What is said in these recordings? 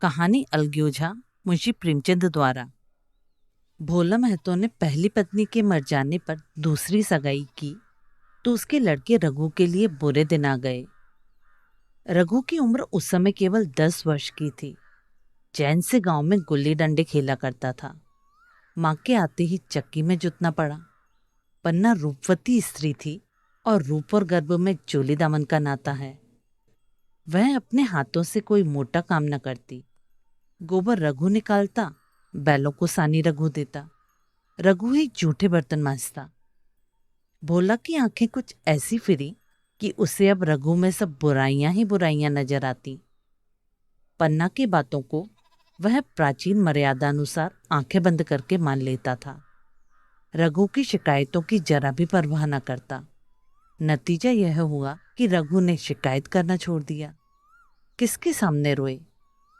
कहानी अलग्योझा मुंशी प्रेमचंद द्वारा। भोला महतो ने पहली पत्नी के मर जाने पर दूसरी सगाई की तो उसके लड़के रघु के लिए बुरे दिन आ गए। रघु की उम्र उस समय केवल 10 वर्ष की थी। चैन से गांव में गुल्ली डंडे खेला करता था। माँ के आते ही चक्की में जुटना पड़ा। पन्ना रूपवती स्त्री थी और रूप और गर्भ में चोली दामन का नाता है। वह अपने हाथों से कोई मोटा काम न करती। गोबर रघु निकालता, बैलों को सानी रघु देता। रघु ही जूठे बर्तन मांजता। भोला की आंखें कुछ ऐसी फिरी कि उसे अब रघु में सब बुराइयां ही बुराइयां नजर आती। पन्ना की बातों को वह प्राचीन मर्यादा अनुसार आंखें बंद करके मान लेता था। रघु की शिकायतों की जरा भी परवाह न करता। नतीजा यह हुआ कि रघु ने शिकायत करना छोड़ दिया। किसके सामने रोए?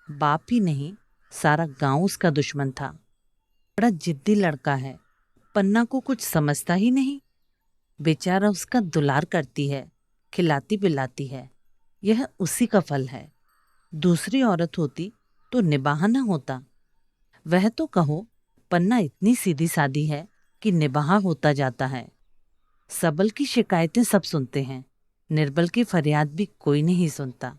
बाप ही नहीं, सारा गांव उसका दुश्मन था। बड़ा जिद्दी लड़का है, पन्ना को कुछ समझता ही नहीं। बेचारा उसका दुलार करती है, खिलाती पिलाती है। यह उसी का फल है। दूसरी औरत होती तो निबाह न होता। वह तो कहो, पन्ना इतनी सीधी सादी है कि निबाह होता जाता है। सबल की शिकायतें सब सुनते हैं, निर्बल की फरियाद भी कोई नहीं सुनता।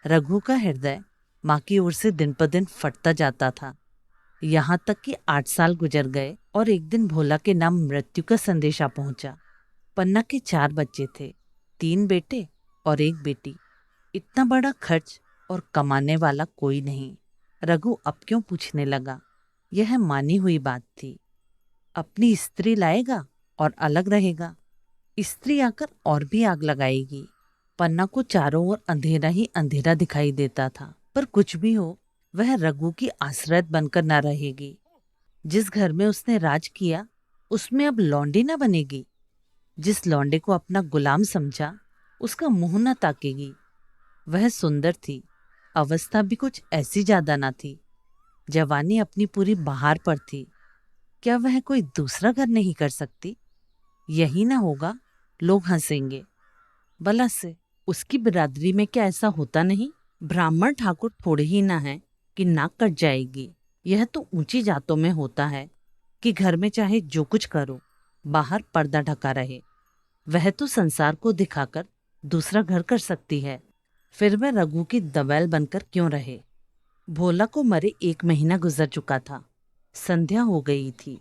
रघु का हृदय माँ की ओर से दिन पर दिन फटता जाता था। यहाँ तक कि 8 साल गुजर गए और एक दिन भोला के नाम मृत्यु का संदेशा पहुंचा। पन्ना के 4 बच्चे थे, 3 बेटे और 1 बेटी। इतना बड़ा खर्च और कमाने वाला कोई नहीं। रघु अब क्यों पूछने लगा? यह मानी हुई बात थी। अपनी स्त्री लाएगा और अलग रहेगा। स्त्री आकर और भी आग लगाएगी। पन्ना को चारों ओर अंधेरा ही अंधेरा दिखाई देता था। पर कुछ भी हो, वह रघु की आश्रय बनकर न रहेगी। जिस घर में उसने राज किया उसमें अब लौंडी न बनेगी। जिस लौंडे को अपना गुलाम समझा उसका मुंह न ताकेगी। वह सुंदर थी, अवस्था भी कुछ ऐसी ज्यादा न थी। जवानी अपनी पूरी बहार पर थी। क्या वह कोई दूसरा घर नहीं कर सकती? यही ना होगा, लोग हंसेंगे। भला से उसकी बिरादरी में क्या ऐसा होता नहीं? ब्राह्मण ठाकुर थोड़े ही ना है कि नाक कट जाएगी। यह तो ऊंची जातों में होता है कि घर में चाहे जो कुछ करो, बाहर पर्दा ढका रहे। वह तो संसार को दिखाकर दूसरा घर कर सकती है। फिर वह रघु की दबैल बनकर क्यों रहे? भोला को मरे 1 महीना गुजर चुका था। संध्या हो गई थी।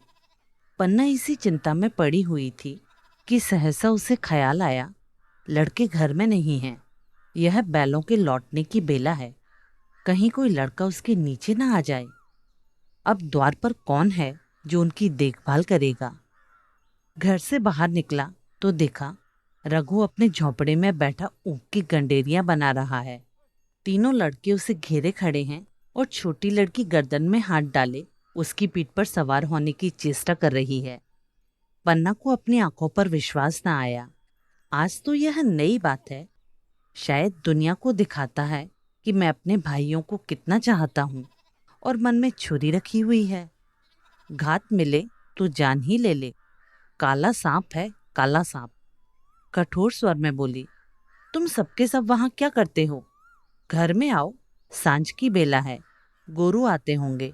पन्ना इसी चिंता में पड़ी हुई थी कि सहसा उसे ख्याल आया, लड़के घर में नहीं हैं। यह बैलों के लौटने की बेला है। कहीं कोई लड़का उसके नीचे ना आ जाए। अब द्वार पर कौन है जो उनकी देखभाल करेगा? घर से बाहर निकला तो देखा रघु अपने झोंपड़े में बैठा ऊख की गंडेरियां बना रहा है। तीनों लड़के उसे घेरे खड़े हैं और छोटी लड़की गर्दन में हाथ डाले उसकी पीठ पर सवार होने की चेष्टा कर रही है। पन्ना को अपनी आंखों पर विश्वास न आया। आज तो यह नई बात है। शायद दुनिया को दिखाता है कि मैं अपने भाइयों को कितना चाहता हूँ और मन में छुरी रखी हुई है। घात मिले तो जान ही ले ले। काला सांप है, काला सांप। कठोर स्वर में बोली, तुम सबके सब वहां क्या करते हो? घर में आओ, सांझ की बेला है, गोरू आते होंगे।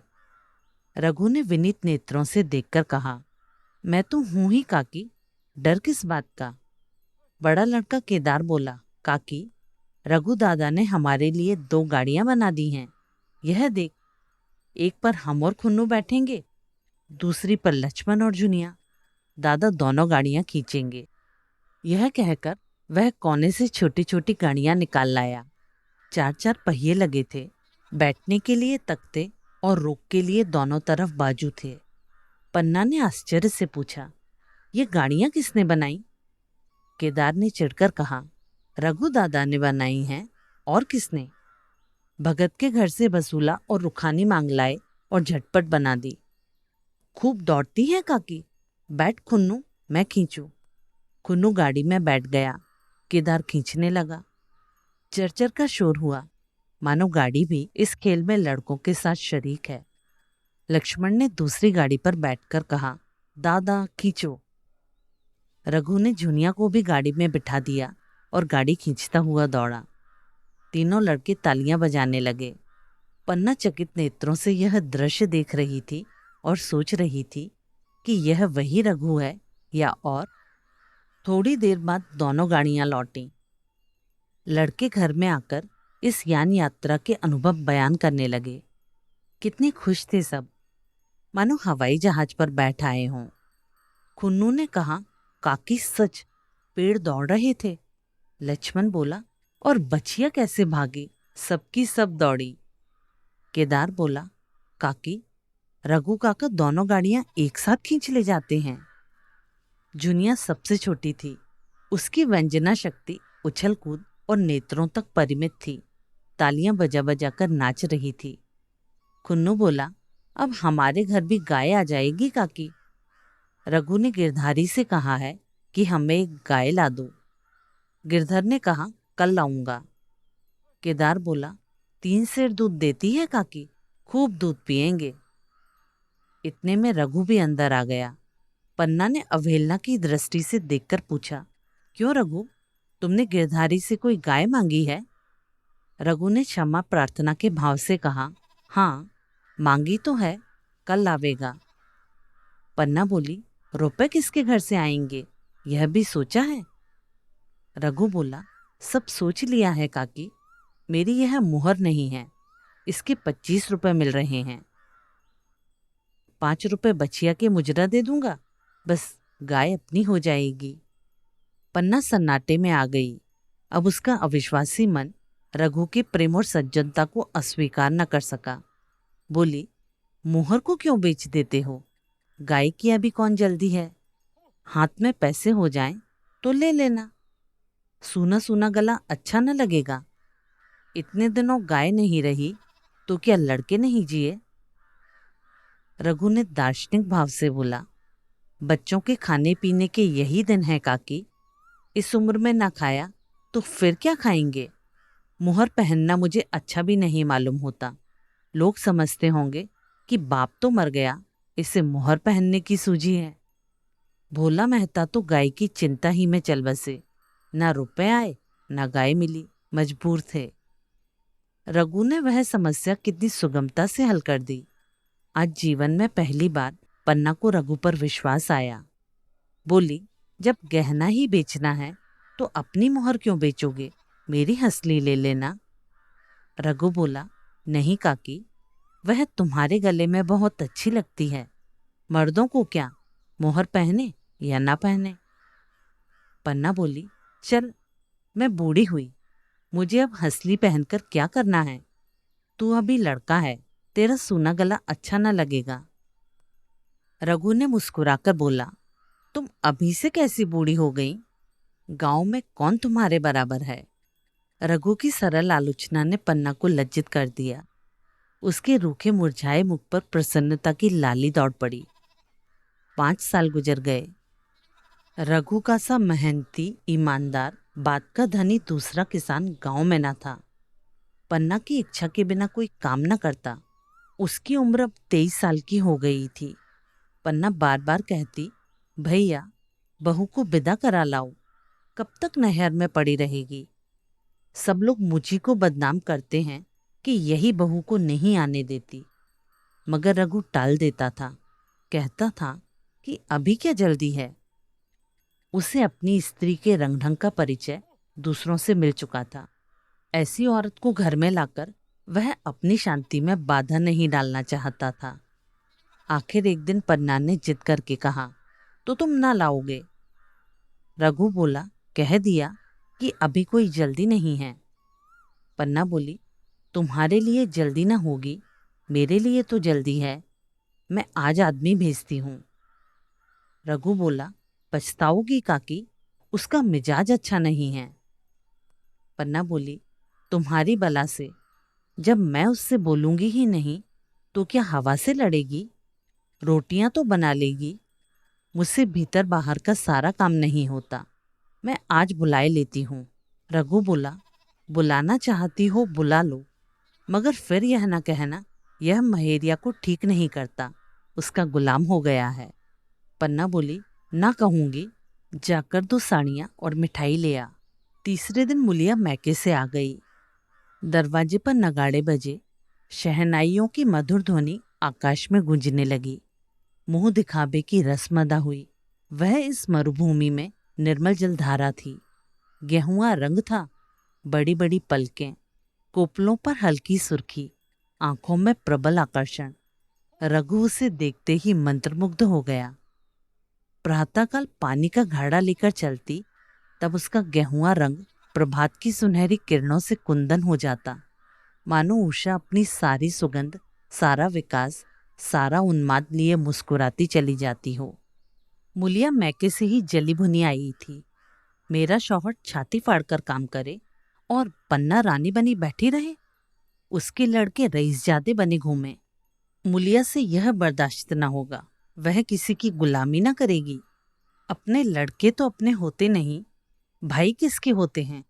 रघु ने विनीत नेत्रों से देखकर कहा, मैं तो हूं ही काकी, डर किस बात का? बड़ा लड़का केदार बोला, काकी, रघु दादा ने हमारे लिए 2 गाड़ियां बना दी हैं। यह देख, एक पर हम और खुन्नू बैठेंगे, दूसरी पर लक्ष्मण और जुनिया। दादा दोनों गाड़ियां खींचेंगे। यह कहकर वह कोने से छोटी छोटी गाड़ियां निकाल लाया। 4-4 पहिए लगे थे। बैठने के लिए तख्ते और रोक के लिए दोनों तरफ बाजू थे। पन्ना ने आश्चर्य से पूछा, ये गाड़ियां किसने बनाई? केदार ने चिढ़कर कहा, रघु दादा ने बनाई हैं, और किसने? भगत के घर से वसूला और रुखानी मांग लाए और झटपट बना दी। खूब दौड़ती है काकी, बैठ खुन्नू, मैं खींचूं। खुन्नू गाड़ी में बैठ गया। केदार खींचने लगा। चरचर का शोर हुआ, मानो गाड़ी भी इस खेल में लड़कों के साथ शरीक है। लक्ष्मण ने दूसरी गाड़ी पर बैठकर कहा, दादा खींचो। रघु ने झुनिया को भी गाड़ी में बिठा दिया और गाड़ी खींचता हुआ दौड़ा। तीनों लड़के तालियां बजाने लगे। पन्ना चकित नेत्रों से यह दृश्य देख रही थी और सोच रही थी कि यह वही रघु है या और। थोड़ी देर बाद दोनों गाड़ियां लौटीं। लड़के घर में आकर इस यान यात्रा के अनुभव बयान करने लगे। कितने खुश थे सब, मानो हवाई जहाज पर बैठ आए हों। खुन्नू ने कहा, काकी सच, पेड़ दौड़ रहे थे। लक्ष्मण बोला, और बछिया कैसे भागी? सबकी सब दौड़ी। केदार बोला, काकी, रघु काका दोनों गाड़ियां एक साथ खींच ले जाते हैं। जुनिया सबसे छोटी थी। उसकी व्यंजना शक्ति उछल कूद और नेत्रों तक परिमित थी। तालियां बजा बजा कर नाच रही थी। खुन्नू बोला, अब हमारे घर भी गाय आ जाएगी काकी। रघु ने गिरधारी से कहा है कि हमें एक गाय ला दो। गिरधर ने कहा, कल लाऊंगा। केदार बोला, 3 सेर दूध देती है काकी, खूब दूध पिएंगे। इतने में रघु भी अंदर आ गया। पन्ना ने अवहेलना की दृष्टि से देखकर पूछा, क्यों रघु, तुमने गिरधारी से कोई गाय मांगी है? रघु ने क्षमा प्रार्थना के भाव से कहा, हाँ मांगी तो है, कल लावेगा। पन्ना बोली, रुपए किसके घर से आएंगे, यह भी सोचा है? रघु बोला, सब सोच लिया है काकी, मेरी यह मुहर नहीं है, इसके 25 रुपए मिल रहे हैं। 5 रुपए बछिया के मुजरा दे दूंगा, बस गाय अपनी हो जाएगी। पन्ना सन्नाटे में आ गई। अब उसका अविश्वासी मन रघु के प्रेम और सज्जनता को अस्वीकार न कर सका। बोली, मुहर को क्यों बेच देते हो? गाय की अभी कौन जल्दी है? हाथ में पैसे हो जाएं तो ले लेना। सूना सूना गला अच्छा न लगेगा। इतने दिनों गाय नहीं रही तो क्या लड़के नहीं जिए? रघु ने दार्शनिक भाव से बोला, बच्चों के खाने पीने के यही दिन है काकी, इस उम्र में ना खाया तो फिर क्या खाएंगे? मुहर पहनना मुझे अच्छा भी नहीं मालूम होता। लोग समझते होंगे कि बाप तो मर गया, इसे मुहर पहनने की सूझी है। भोला मेहता तो गाय की चिंता ही में चल बसे। ना रुपए आए ना गाय मिली, मजबूर थे। रघु ने वह समस्या कितनी सुगमता से हल कर दी। आज जीवन में पहली बार पन्ना को रघु पर विश्वास आया। बोली, जब गहना ही बेचना है तो अपनी मुहर क्यों बेचोगे, मेरी हंसली ले लेना। रघु बोला, नहीं काकी, वह तुम्हारे गले में बहुत अच्छी लगती है। मर्दों को क्या, मुहर पहने या ना पहने। पन्ना बोली, चल, मैं बूढ़ी हुई, मुझे अब हंसली पहनकर क्या करना है? तू अभी लड़का है, तेरा सूना गला अच्छा न लगेगा। रघु ने मुस्कुराकर बोला, तुम अभी से कैसी बूढ़ी हो गई? गांव में कौन तुम्हारे बराबर है? रघु की सरल आलोचना ने पन्ना को लज्जित कर दिया। उसके रूखे मुरझाए मुख पर प्रसन्नता की लाली दौड़ पड़ी। 5 साल गुजर गए। रघु का सा मेहनती, ईमानदार, बात का धनी दूसरा किसान गांव में न था। पन्ना की इच्छा के बिना कोई काम न करता। उसकी उम्र अब 23 साल की हो गई थी। पन्ना बार बार कहती, भैया बहू को विदा करा लाओ, कब तक नहर में पड़ी रहेगी? सब लोग मुझी को बदनाम करते हैं कि यही बहू को नहीं आने देती। मगर रघु टाल देता था, कहता था कि अभी क्या जल्दी है। उसे अपनी स्त्री के रंग ढंग का परिचय दूसरों से मिल चुका था। ऐसी औरत को घर में लाकर वह अपनी शांति में बाधा नहीं डालना चाहता था। आखिर एक दिन पन्ना ने जिद करके कहा, तो तुम ना लाओगे? रघु बोला, कह दिया कि अभी कोई जल्दी नहीं है। पन्ना बोली, तुम्हारे लिए जल्दी ना होगी, मेरे लिए तो जल्दी है, मैं आज आदमी भेजती हूँ। रघु बोला, पछताओगी काकी, उसका मिजाज अच्छा नहीं है। पन्ना बोली, तुम्हारी बला से, जब मैं उससे बोलूंगी ही नहीं तो क्या हवा से लड़ेगी? रोटियां तो बना लेगी, मुझसे भीतर बाहर का सारा काम नहीं होता, मैं आज बुलाए लेती हूँ। रघु बोला, बुलाना चाहती हो बुला लो, मगर फिर यह ना कहना यह महेरिया को ठीक नहीं करता, उसका गुलाम हो गया है। पन्ना बोली, ना कहूंगी, जाकर 2 साड़ियाँ और मिठाई ले आ। तीसरे दिन मुलिया मैके से आ गई। दरवाजे पर नगाड़े बजे। शहनाइयों की मधुर ध्वनि आकाश में गूंजने लगी। मुंह दिखावे की रस्म अदा हुई। वह इस मरुभूमि में निर्मल जलधारा थी। गेहुआ रंग था, बड़ी बड़ी पलकें, कोपलों पर हल्की सुर्खी, आंखों में प्रबल आकर्षण। रघु उसे देखते ही मंत्रमुग्ध हो गया। प्रातःकाल पानी का घड़ा लेकर चलती, तब उसका गेहुआ रंग प्रभात की सुनहरी किरणों से कुंदन हो जाता, मानो उषा अपनी सारी सुगंध, सारा विकास, सारा उन्माद लिए मुस्कुराती चली जाती हो। मुलिया मैके से ही जली भुनी आई थी। मेरा शौहर छाती फाड़कर काम करे और पन्ना रानी बनी बैठी रहे, उसके लड़के रईसजादे बने घूमे। मुलिया से यह बर्दाश्त न होगा। वह किसी की गुलामी न करेगी। अपने लड़के तो अपने होते नहीं, भाई किसके होते हैं?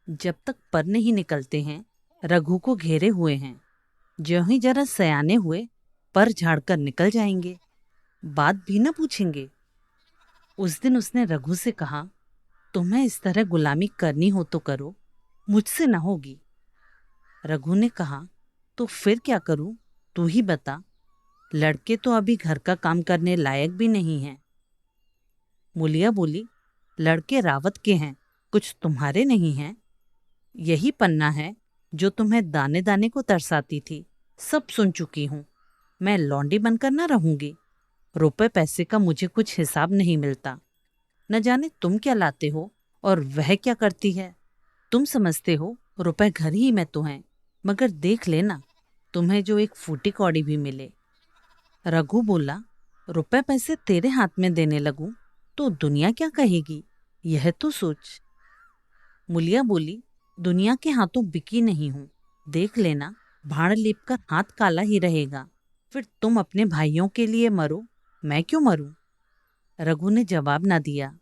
जब तक पर नहीं निकलते हैं, रघु को घेरे हुए हैं। ज्यों ही जरा सयाने हुए, पर झाड़कर निकल जाएंगे, बात भी न पूछेंगे। उस दिन उसने रघु से कहा, तुम्हें इस तरह गुलामी करनी हो तो करो, मुझसे न होगी। रघु ने कहा, तो फिर क्या करूं, तू ही बता। लड़के तो अभी घर का काम करने लायक भी नहीं हैं। मुलिया बोली, लड़के रावत के हैं, कुछ तुम्हारे नहीं हैं। यही पन्ना है जो तुम्हें दाने दाने को तरसाती थी, सब सुन चुकी हूं। मैं लौंडी बनकर न रहूंगी। रुपए पैसे का मुझे कुछ हिसाब नहीं मिलता। न जाने तुम क्या लाते हो और वह क्या करती है। तुम समझते हो रुपए घर ही में तो हैं, मगर देख लेना तुम्हें जो एक फूटी कौड़ी भी मिले। रघु बोला, रुपए पैसे तेरे हाथ में देने लगूं तो दुनिया क्या कहेगी, यह तो सोच। मुलिया बोली, दुनिया के हाथों बिकी नहीं हूं, देख लेना भाड़ लीप कर हाथ काला ही रहेगा। फिर तुम अपने भाइयों के लिए मरो, मैं क्यों मरूं? रघु ने जवाब ना दिया।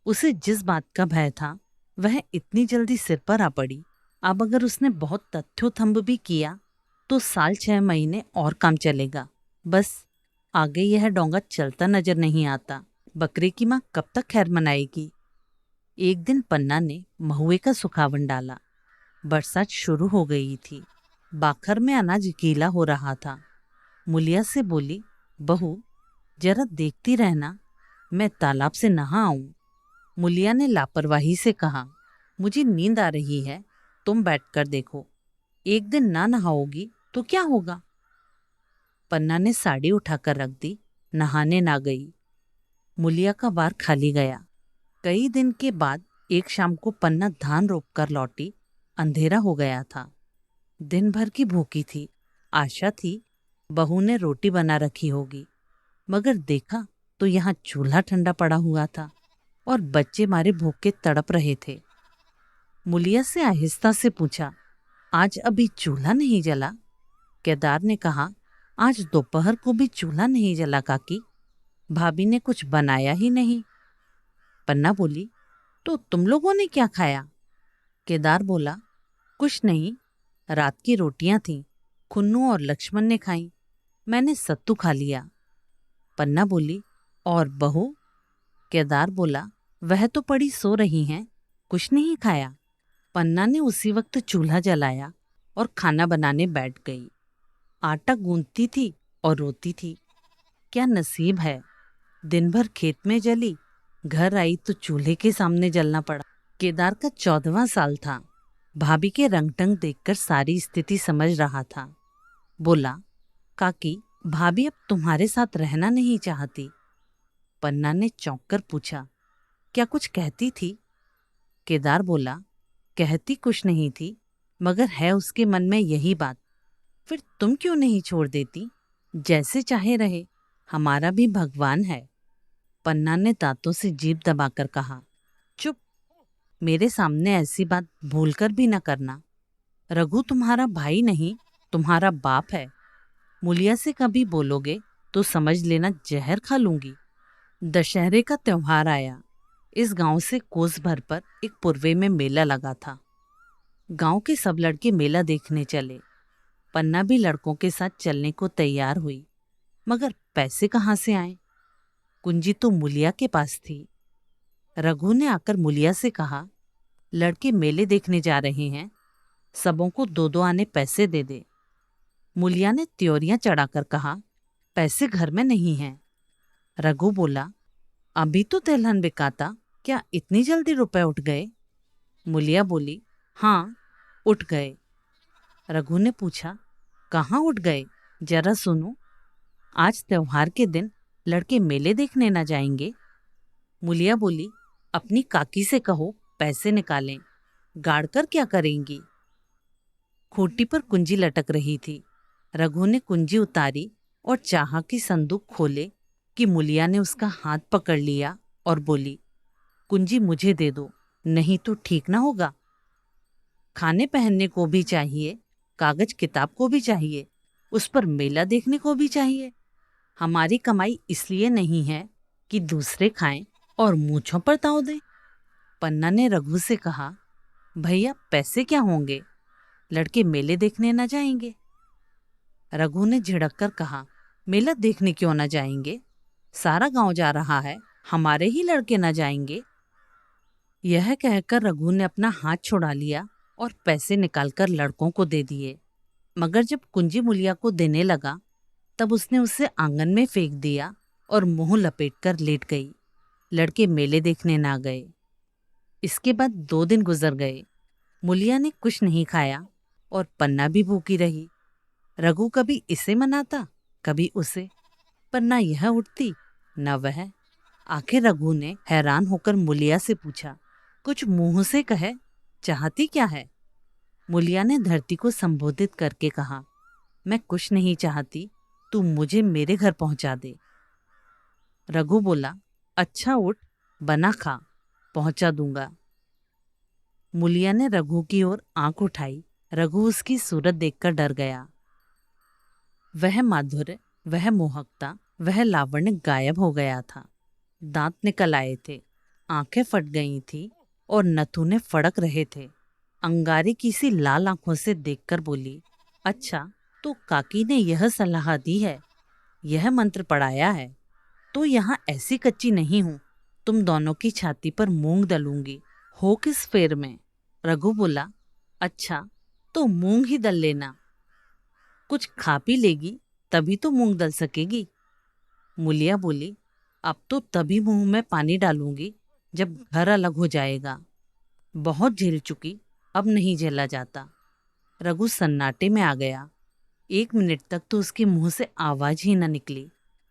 उसे जिस बात का भय था वह इतनी जल्दी सिर पर आ पड़ी। अब अगर उसने बहुत तथ्योथंब भी किया तो साल 6 महीने और काम चलेगा। बस आगे यह डोंगा चलता नजर नहीं आता। बकरे की माँ कब तक खैर मनाएगी? एक दिन पन्ना ने महुए का सुखावन डाला। बरसात शुरू हो गई थी। बाखर में अनाज गीला हो रहा था। मुलिया से बोली, बहू जरा देखती रहना, मैं तालाब से नहा आऊं। मुलिया ने लापरवाही से कहा, मुझे नींद आ रही है, तुम बैठकर देखो। एक दिन ना नहाओगी तो क्या होगा? पन्ना ने साड़ी उठाकर रख दी, नहाने ना गई। मुलिया का बार खाली गया। कई दिन के बाद एक शाम को पन्ना धान रोप कर लौटी। अंधेरा हो गया था। दिन भर की भूखी थी। आशा थी बहू ने रोटी बना रखी होगी, मगर देखा तो यहाँ चूल्हा ठंडा पड़ा हुआ था और बच्चे मारे भूख के तड़प रहे थे। मुलिया से आहिस्ता से पूछा, आज अभी चूल्हा नहीं जला? केदार ने कहा, आज दोपहर को भी चूल्हा नहीं जला काकी, भाभी ने कुछ बनाया ही नहीं। पन्ना बोली, तो तुम लोगों ने क्या खाया? केदार बोला, कुछ नहीं, रात की रोटियां थीं, खुन्नू और लक्ष्मण ने खाई, मैंने सत्तू खा लिया। पन्ना बोली, और बहू? केदार बोला, वह तो पड़ी सो रही हैं, कुछ नहीं खाया। पन्ना ने उसी वक्त चूल्हा जलाया और खाना बनाने बैठ गई। आटा गूंथती थी और रोती थी। क्या नसीब है, दिन भर खेत में जली, घर आई तो चूल्हे के सामने जलना पड़ा। केदार का 14वां साल था। भाभी के रंगटंग देखकर सारी स्थिति समझ रहा था। बोला, काकी भाभी अब तुम्हारे साथ रहना नहीं चाहती। पन्ना ने चौंक कर पूछा, क्या कुछ कहती थी? केदार बोला, कहती कुछ नहीं थी, मगर है उसके मन में यही बात। फिर तुम क्यों नहीं छोड़ देती? जैसे चाहे रहे, हमारा भी भगवान है। पन्ना ने दांतों से जीभ दबाकर कहा, चुप, मेरे सामने ऐसी बात भूलकर भी न करना। रघु तुम्हारा भाई नहीं, तुम्हारा बाप है। मुलिया से कभी बोलोगे तो समझ लेना जहर खा लूंगी। दशहरे का त्योहार आया। इस गांव से कोस भर पर एक पूर्वे में मेला लगा था। गांव के सब लड़के मेला देखने चले। पन्ना भी लड़कों के साथ चलने को तैयार हुई, मगर पैसे कहाँ से आए? कुंजी तो मुलिया के पास थी। रघु ने आकर मुलिया से कहा, लड़के मेले देखने जा रहे हैं, सबों को 2-2 आने पैसे दे दे। मुलिया ने त्योरियां चढ़ाकर कहा, पैसे घर में नहीं हैं। रघु बोला, अभी तो तिलहन बिका था, क्या इतनी जल्दी रुपए उठ गए? मुलिया बोली, हाँ, उठ गए। रघु ने पूछा, कहाँ उठ गए, जरा सुनो। आज त्योहार के दिन लड़के मेले देखने ना जाएंगे? मुलिया बोली, अपनी काकी से कहो पैसे निकालें, गाड़कर क्या करेंगी? खूंटी पर कुंजी लटक रही थी। रघु ने कुंजी उतारी और चाहा कि संदूक खोले कि मुलिया ने उसका हाथ पकड़ लिया और बोली, कुंजी मुझे दे दो, नहीं तो ठीक ना होगा। खाने पहनने को भी चाहिए, कागज किताब को भी चाहिए, उस पर मेला देखने को भी चाहिए। हमारी कमाई इसलिए नहीं है कि दूसरे खाएं और मूंछों पर ताव दें। पन्ना ने रघु से कहा, भैया पैसे क्या होंगे, लड़के मेले देखने न जाएंगे? रघु ने झिड़क कर कहा, मेला देखने क्यों न जाएंगे, सारा गांव जा रहा है, हमारे ही लड़के न जाएंगे? यह कहकर रघु ने अपना हाथ छुड़ा लिया और पैसे निकालकर लड़कों को दे दिए। मगर जब कुंजी मुलिया को देने लगा तब उसने उसे आंगन में फेंक दिया और मुंह लपेटकर लेट गई। लड़के मेले देखने ना गए। इसके बाद 2 दिन गुजर गए। मुलिया ने कुछ नहीं खाया और पन्ना भी भूखी रही। रघु कभी इसे मनाता, कभी उसे, पर ना यह उठती न वह। आखिर रघु ने हैरान होकर मुलिया से पूछा, कुछ मुंह से कहे, चाहती क्या है? मुलिया ने धरती को संबोधित करके कहा, मैं कुछ नहीं चाहती, तू मुझे मेरे घर पहुंचा दे। रघु बोला, अच्छा उठ, बना खा, पहुंचा दूंगा। मुलिया ने रघु की ओर आंख उठाई। रघु उसकी सूरत देखकर डर गया। वह माधुर्य, वह मोहकता, वह लावण्य गायब हो गया था। दांत निकल आए थे, आंखें फट गई थी और नथुने फड़क रहे थे। अंगारे किसी लाल आंखों से देखकर बोली, अच्छा तो काकी ने यह सलाह दी है, यह मंत्र पढ़ाया है, तो यहाँ ऐसी कच्ची नहीं हूं, तुम दोनों की छाती पर मूंग दलूंगी, हो किस फेर में? रघु बोला, अच्छा तो मूंग ही दल लेना, कुछ खा पी लेगी तभी तो मूंग दल सकेगी। मुलिया बोली, अब तो तभी मुंह में पानी डालूंगी जब घर अलग हो जाएगा, बहुत झेल चुकी, अब नहीं झेला जाता। रघु सन्नाटे में आ गया। 1 मिनट तक तो उसके मुंह से आवाज ही न निकली।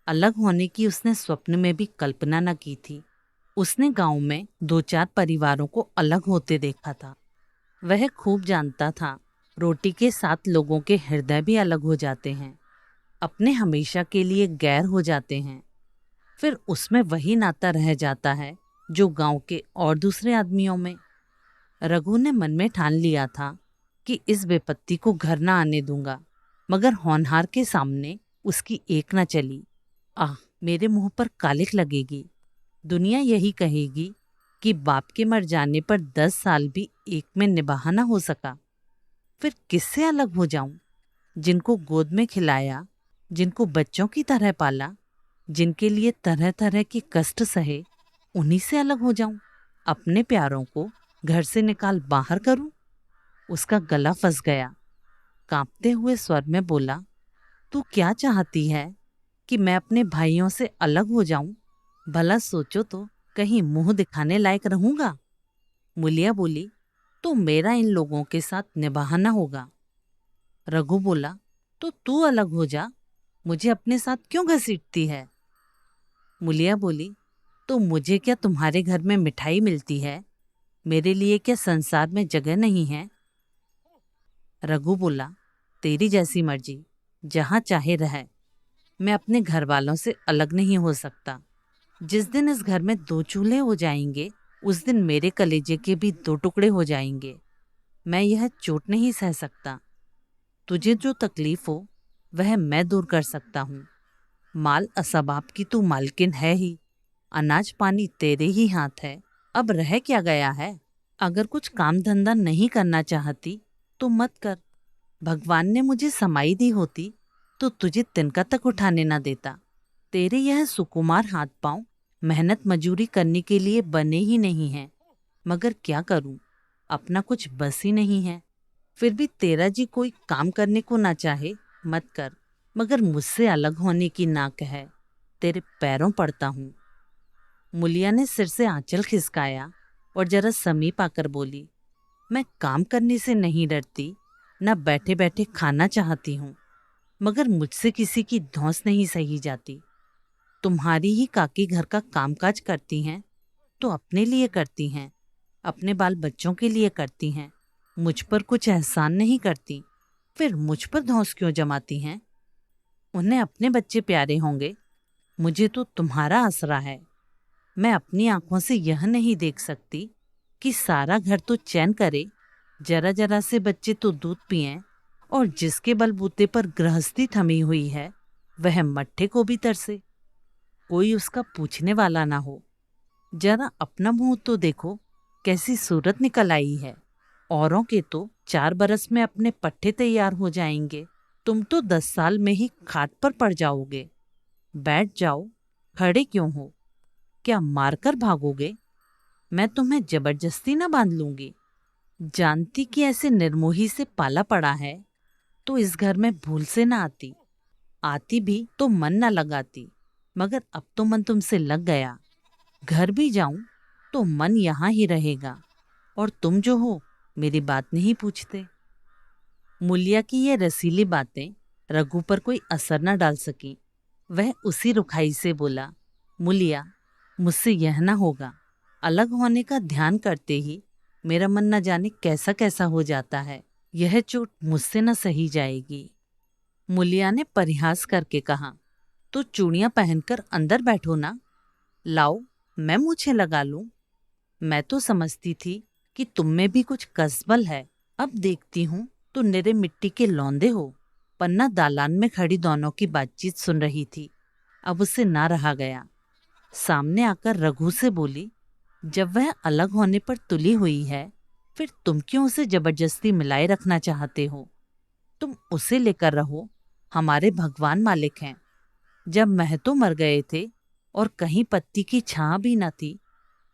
अलग होने की उसने स्वप्न में भी कल्पना न की थी। उसने गांव में 2-4 परिवारों को अलग होते देखा था। वह खूब जानता था, रोटी के साथ लोगों के हृदय भी अलग हो जाते हैं, अपने हमेशा के लिए गैर हो जाते हैं। फिर उसमें वही नाता रह जाता है जो गांव के और दूसरे आदमियों में। रघु ने मन में ठान लिया था कि इस विपत्ति को घर न आने दूंगा, मगर होनहार के सामने उसकी एक न चली। आह, मेरे मुंह पर कालिख लगेगी। दुनिया यही कहेगी कि बाप के मर जाने पर 10 साल भी एक में निभाना न हो सका। फिर किससे अलग हो जाऊं? जिनको गोद में खिलाया, जिनको बच्चों की तरह पाला, जिनके लिए तरह तरह के कष्ट सहे, उन्हीं से अलग हो जाऊं? अपने प्यारों को घर से निकाल बाहर करूं? उसका गला फंस गया। कांपते हुए स्वर में बोला, तू क्या चाहती है कि मैं अपने भाइयों से अलग हो जाऊं? भला सोचो तो, कहीं मुंह दिखाने लायक रहूंगा? मुलिया बोली, तो मेरा इन लोगों के साथ निभाना होगा। रघु बोला, तो तू अलग हो जा, मुझे अपने साथ क्यों घसीटती है? मुलिया बोली, तो मुझे क्या तुम्हारे घर में मिठाई मिलती है? मेरे लिए क्या संसार में जगह नहीं है? रघु बोला, तेरी जैसी मर्जी, जहां चाहे रह, मैं अपने घर वालों से अलग नहीं हो सकता। जिस दिन इस घर में 2 चूल्हे हो जाएंगे, उस दिन मेरे कलेजे के भी 2 टुकड़े हो जाएंगे। मैं यह चोट नहीं सह सकता। तुझे जो तकलीफ हो वह मैं दूर कर सकता हूँ। माल असबाब की तू मालकिन है ही, अनाज पानी तेरे ही हाथ है, अब रह क्या गया है? अगर कुछ काम धंधा नहीं करना चाहती तो मत कर। भगवान ने मुझे समाई दी होती तो तुझे तिनका तक उठाने ना देता। तेरे यह सुकुमार हाथ पांव मेहनत मजूरी करने के लिए बने ही नहीं हैं, मगर क्या करूं, अपना कुछ बस ही नहीं है। फिर भी तेरा जी कोई काम करने को ना चाहे मत कर, मगर मुझसे अलग होने की ना कह, तेरे पैरों पड़ता हूँ। मुलिया ने सिर से आंचल खिसकाया और जरा समीप आकर बोली, मैं काम करने से नहीं डरती, न बैठे बैठे खाना चाहती हूँ, मगर मुझसे किसी की धौंस नहीं सही जाती। तुम्हारी ही काकी घर का कामकाज करती हैं तो अपने लिए करती हैं, अपने बाल बच्चों के लिए करती हैं, मुझ पर कुछ एहसान नहीं करती, फिर मुझ पर धौंस क्यों जमाती हैं? उन्हें अपने बच्चे प्यारे होंगे, मुझे तो तुम्हारा आसरा है। मैं अपनी आंखों से यह नहीं देख सकती कि सारा घर तो चैन करे, जरा जरा से बच्चे तो दूध पिएं, और जिसके बलबूते पर गृहस्थी थमी हुई है वह मट्ठे को भी तरसे, कोई उसका पूछने वाला ना हो। जरा अपना मुंह तो देखो, कैसी सूरत निकल आई है। औरों के तो 4 बरस में अपने पट्टे तैयार हो जाएंगे, तुम तो 10 साल में ही खाट पर पड़ जाओगे। बैठ जाओ, खड़े क्यों हो? क्या मारकर भागोगे? मैं तुम्हें जबरदस्ती ना बांध लूंगी। जानती कि ऐसे निर्मोही से पाला पड़ा है तो इस घर में भूल से ना आती, आती भी तो मन ना लगाती, मगर अब तो मन तुमसे लग गया। घर भी जाऊं तो मन यहाँ ही रहेगा, और तुम जो हो मेरी बात नहीं पूछते। मुलिया की ये रसीली बातें रघु पर कोई असर न डाल सकी। वह उसी रुखाई से बोला, मुलिया, मुझसे यह ना होगा। अलग होने का ध्यान करते ही मेरा मन न जाने कैसा कैसा हो जाता है। यह चोट मुझसे न सही जाएगी। मुलिया ने परिहास करके कहा, तो चूड़ियां पहनकर अंदर बैठो ना। लाओ, मैं मूछें लगा लूं। मैं तो समझती थी कि तुम में भी कुछ कसबल है, अब देखती हूँ तो निरे मिट्टी के लौंदे हो। पन्ना दालान में खड़ी दोनों की बातचीत सुन रही थी। अब उससे ना रहा गया। सामने आकर रघु से बोली, जब वह अलग होने पर तुली हुई है, फिर तुम क्यों उसे जबरदस्ती मिलाए रखना चाहते हो? तुम उसे लेकर रहो, हमारे भगवान मालिक हैं। जब महतो मर गए थे और कहीं पत्ती की छां भी न थी,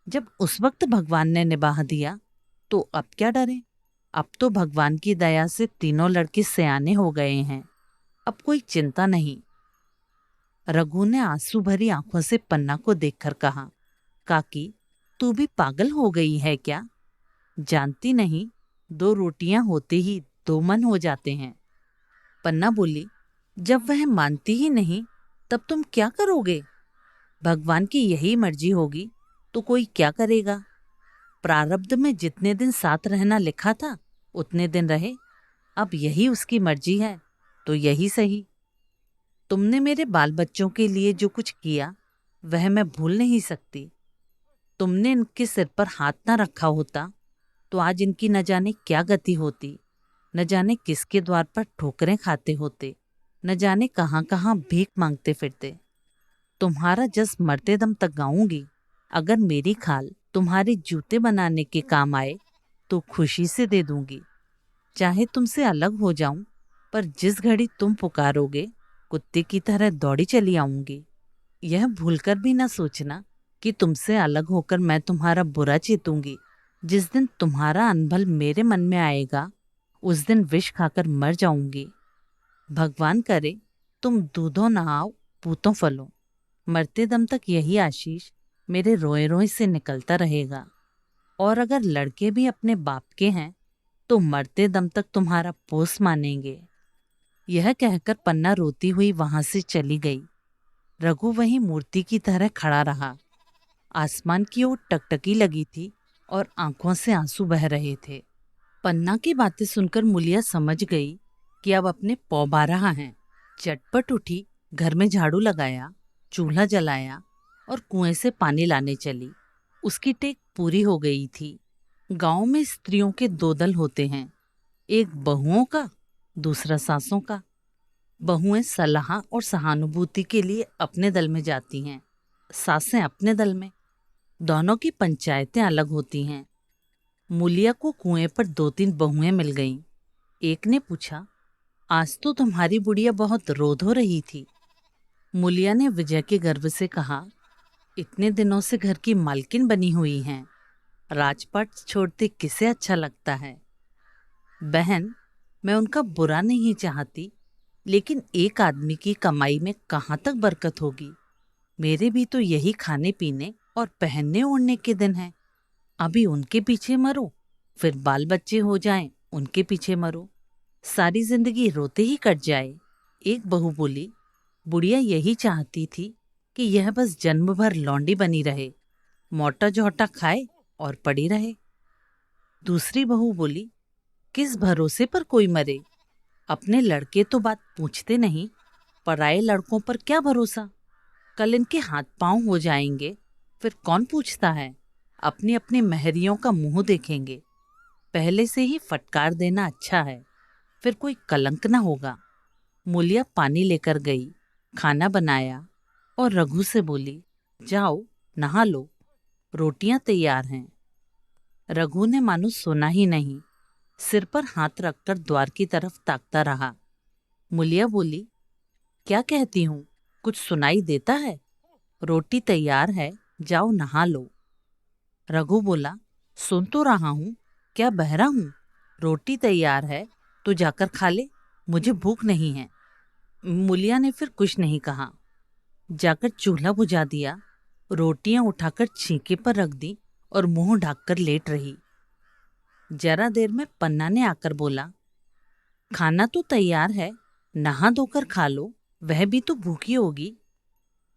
जब उस वक्त भगवान ने निभाह दिया, तो अब क्या डरे? अब तो भगवान की दया से तीनों लड़के सयाने हो गए हैं, अब कोई चिंता नहीं। रघु ने आंसू भरी आंखों से पन्ना को देखकर कहा, काकी, तू भी पागल हो गई है क्या? जानती नहीं, 2 रोटियां होते ही 2 मन हो जाते हैं। पन्ना बोली, जब वह मानती ही नहीं तब तुम क्या करोगे? भगवान की यही मर्जी होगी तो कोई क्या करेगा? प्रारब्ध में जितने दिन साथ रहना लिखा था उतने दिन रहे, अब यही उसकी मर्जी है तो यही सही। तुमने मेरे बाल बच्चों के लिए जो कुछ किया वह मैं भूल नहीं सकती। तुमने इनके सिर पर हाथ ना रखा होता तो आज इनकी न जाने क्या गति होती, न जाने किसके द्वार पर ठोकरें खाते होते, न जाने कहाँ कहाँ भीख मांगते फिरते। तुम्हारा जस मरते दम तक गाऊंगी। अगर मेरी खाल तुम्हारे जूते बनाने के काम आए तो खुशी से दे दूंगी। चाहे तुमसे अलग हो जाऊं, पर जिस घड़ी तुम पुकारोगे कुत्ते की तरह दौड़ी चली आऊंगी। यह भूलकर भी ना सोचना कि तुमसे अलग होकर मैं तुम्हारा बुरा चेतूंगी। जिस दिन तुम्हारा अनभल मेरे मन में आएगा उस दिन विष खाकर मर जाऊंगी। भगवान करे तुम दूधों नहाओ, पूतों फलो। मरते दम तक यही आशीष मेरे रोए रोए से निकलता रहेगा। और अगर लड़के भी अपने बाप के हैं तो मरते दम तक तुम्हारा पोस मानेंगे। यह कहकर पन्ना रोती हुई वहां से चली गई। रघु वहीं मूर्ति की तरह खड़ा रहा। आसमान की ओर टकटकी लगी थी और आंखों से आंसू बह रहे थे। पन्ना की बातें सुनकर मुलिया समझ गई कि अब अपने पौ बा रहा है। चटपट उठी, घर में झाड़ू लगाया, चूल्हा जलाया और कुएं से पानी लाने चली। उसकी टेक पूरी हो गई थी। गांव में स्त्रियों के 2 दल होते हैं, एक बहुओं का, दूसरा सासों का। बहुएं सलाह और सहानुभूति के लिए अपने दल में जाती हैं, सासें अपने दल में। दोनों की पंचायतें अलग होती हैं। मुलिया को कुएं पर 2-3 बहुएं मिल गईं। एक ने पूछा, आज तो तुम्हारी बुढ़िया बहुत रोध हो रही थी। मुलिया ने विजय के गर्व से कहा, इतने दिनों से घर की मालकिन बनी हुई हैं, राजपाट छोड़ते किसे अच्छा लगता है। बहन, मैं उनका बुरा नहीं चाहती, लेकिन एक आदमी की कमाई में कहाँ तक बरकत होगी। मेरे भी तो यही खाने पीने और पहनने ओढ़ने के दिन हैं। अभी उनके पीछे मरो, फिर बाल बच्चे हो जाएं, उनके पीछे मरो, सारी जिंदगी रोते ही कट जाए। एक बहू बोली, बुढ़िया यही चाहती थी कि यह बस जन्म भर लौंडी बनी रहे, मोटा जोटा खाए और पड़ी रहे। दूसरी बहू बोली, किस भरोसे पर कोई मरे, अपने लड़के तो बात पूछते नहीं, पराये लड़कों पर क्या भरोसा। कल इनके हाथ पांव हो जाएंगे, फिर कौन पूछता है। अपनी अपनी महरियों का मुंह देखेंगे। पहले से ही फटकार देना अच्छा है, फिर कोई कलंक ना होगा। मूलिया पानी लेकर गई, खाना बनाया और रघु से बोली, जाओ नहा लो, रोटियां तैयार हैं। रघु ने मानो सुना ही नहीं, सिर पर हाथ रखकर द्वार की तरफ ताकता रहा। मूलिया बोली, क्या कहती हूँ, कुछ सुनाई देता है? रोटी तैयार है, जाओ नहा लो। रघु बोला, सुन तो रहा हूँ, क्या बहरा हूँ? रोटी तैयार है तो जाकर खा ले, मुझे भूख नहीं है। मूलिया ने फिर कुछ नहीं कहा, जाकर चूल्हा बुझा दिया, रोटियां उठाकर छींके पर रख दी और मुंह ढककर लेट रही। जरा देर में पन्ना ने आकर बोला, खाना तो तैयार है, नहा धोकर खा लो, वह भी तो भूखी होगी।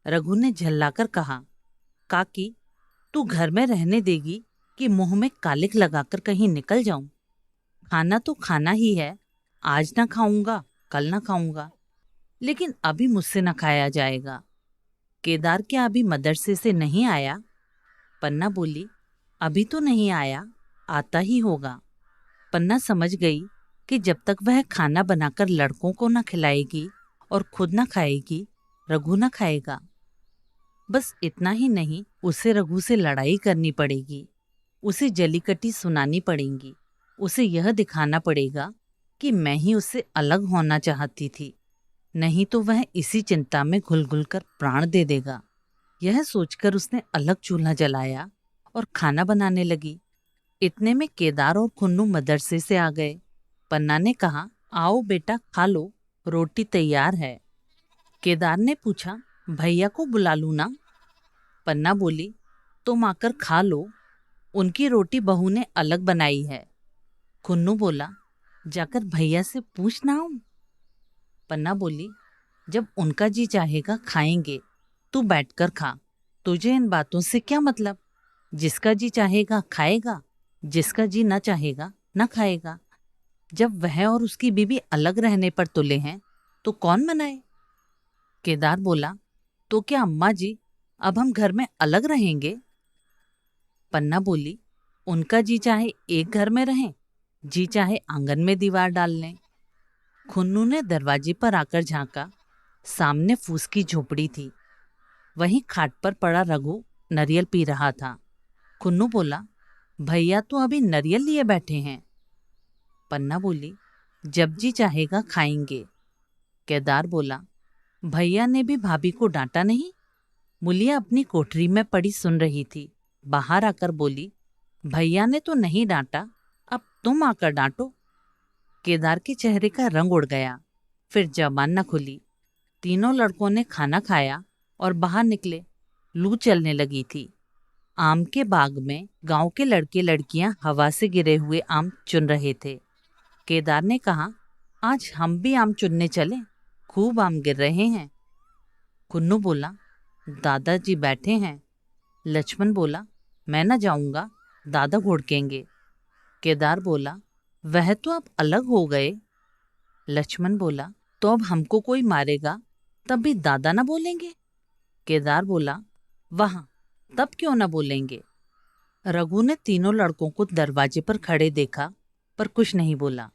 रघु ने झल्लाकर कहा, काकी, तू घर में रहने देगी कि मुंह में कालिक लगाकर कहीं निकल जाऊं? खाना तो खाना ही है, आज ना खाऊंगा, कल ना खाऊंगा, लेकिन अभी मुझसे न खाया जाएगा। केदार क्या अभी मदरसे से नहीं आया? पन्ना बोली, अभी तो नहीं आया, आता ही होगा। पन्ना समझ गई कि जब तक वह खाना बनाकर लड़कों को न खिलाएगी और खुद न खाएगी, रघु न खाएगा। बस इतना ही नहीं, उसे रघु से लड़ाई करनी पड़ेगी, उसे जलीकटी सुनानी पड़ेगी, उसे यह दिखाना पड़ेगा कि मैं ही उससे अलग होना चाहती थी, नहीं तो वह इसी चिंता में घुल घुल कर प्राण दे देगा। यह सोचकर उसने अलग चूल्हा जलाया और खाना बनाने लगी। इतने में केदार और खुन्नू मदरसे से आ गए। पन्ना ने कहा, आओ बेटा खा लो, रोटी तैयार है। केदार ने पूछा, भैया को बुला लूं ना? पन्ना बोली, तुम आकर खा लो, उनकी रोटी बहू ने अलग बनाई है। खुन्नू बोला, जाकर भैया से पूछ ना आऊं? पन्ना बोली, जब उनका जी चाहेगा खाएंगे, तू बैठकर खा, तुझे इन बातों से क्या मतलब? जिसका जी चाहेगा खाएगा, जिसका जी न चाहेगा न खाएगा। जब वह और उसकी बीवी अलग रहने पर तुले हैं तो कौन मनाए? केदार बोला, तो क्या अम्मा जी, अब हम घर में अलग रहेंगे? पन्ना बोली, उनका जी चाहे एक घर में रहें, जी चाहे आंगन में दीवार डाल लें। खुन्नू ने दरवाजे पर आकर झांका, सामने फूस की झोपड़ी थी, वहीं खाट पर पड़ा रघु नरियल पी रहा था। खुन्नू बोला, भैया तो अभी नरियल लिए बैठे हैं। पन्ना बोली, जब जी चाहेगा खाएंगे। केदार बोला, भैया ने भी भाभी को डांटा नहीं? मूलिया अपनी कोठरी में पड़ी सुन रही थी, बाहर आकर बोली, भैया ने तो नहीं डांटा, अब तुम आकर डांटो। केदार के चेहरे का रंग उड़ गया, फिर जबान न खुली। तीनों लड़कों ने खाना खाया और बाहर निकले। लू चलने लगी थी। आम के बाग में गांव के लड़के लड़कियां हवा से गिरे हुए आम चुन रहे थे। केदार ने कहा, आज हम भी आम चुनने चलें, खूब आम गिर रहे हैं। कुन्नू बोला, दादाजी बैठे हैं। लक्ष्मण बोला, मैं न जाऊंगा, दादा घुड़केंगे। केदार बोला, वह तो अब अलग हो गए। लक्ष्मण बोला, तो अब हमको कोई मारेगा तब भी दादा न बोलेंगे? केदार बोला, वहां तब क्यों न बोलेंगे? रघु ने तीनों लड़कों को दरवाजे पर खड़े देखा, पर कुछ नहीं बोला।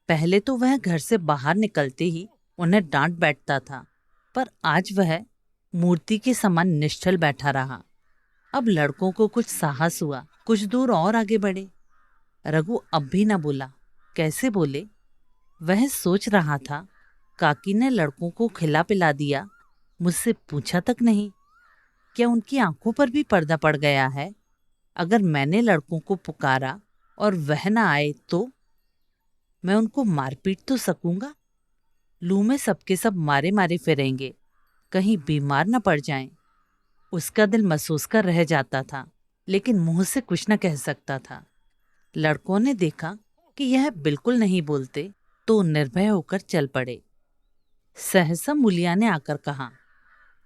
पहले तो वह घर से बाहर निकलते ही उन्हें डांट बैठता था, पर आज वह मूर्ति के समान निश्चल बैठा रहा। अब लड़कों को कुछ साहस हुआ, कुछ दूर और आगे बढ़े। रघु अब भी न बोला। कैसे बोले? वह सोच रहा था, काकी ने लड़कों को खिला पिला दिया, मुझसे पूछा तक नहीं। क्या उनकी आंखों पर भी पर्दा पड़ गया है? अगर मैंने लड़कों को पुकारा और वह न आए तो मैं उनको मारपीट तो सकूंगा। लू में सबके सब मारे मारे फिरेंगे, कहीं बीमार न पड़ जाएं। उसका दिल महसूस कर रह जाता था, लेकिन मुंह से कुछ न कह सकता था। लड़कों ने देखा कि यह बिल्कुल नहीं बोलते, तो निर्भय होकर चल पड़े। सहसा मुलिया ने आकर कहा,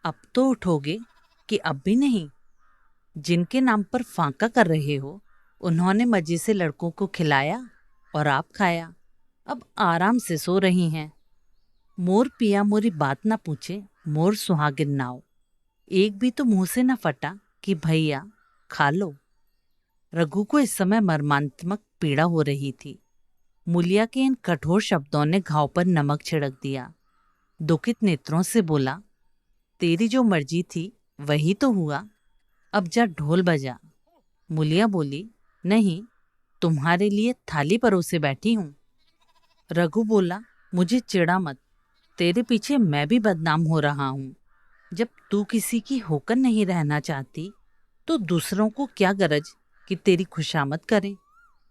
अब तो उठोगे कि अब भी नहीं? जिनके नाम पर फांका कर रहे हो, उन्होंने मजे से लड़कों को खिलाया और आप खाया, अब आराम से सो रही हैं। मोर पिया मोरी बात ना पूछे, मोर सुहागिन नाव। एक भी तो मुंह से न फटा कि भैया खा लो। रघु को इस समय मर्मांतमक पीड़ा हो रही थी। मुलिया के इन कठोर शब्दों ने घाव पर नमक छिड़क दिया। दुखित नेत्रों से बोला, तेरी जो मर्जी थी वही तो हुआ, अब जा ढोल बजा। मुलिया बोली, नहीं, तुम्हारे लिए थाली परोसे बैठी हूं। रघु बोला, मुझे चिढ़ा मत, तेरे पीछे मैं भी बदनाम हो रहा हूं। जब तू किसी की होकर नहीं रहना चाहती, तो दूसरों को क्या गरज कि तेरी खुशामद करें।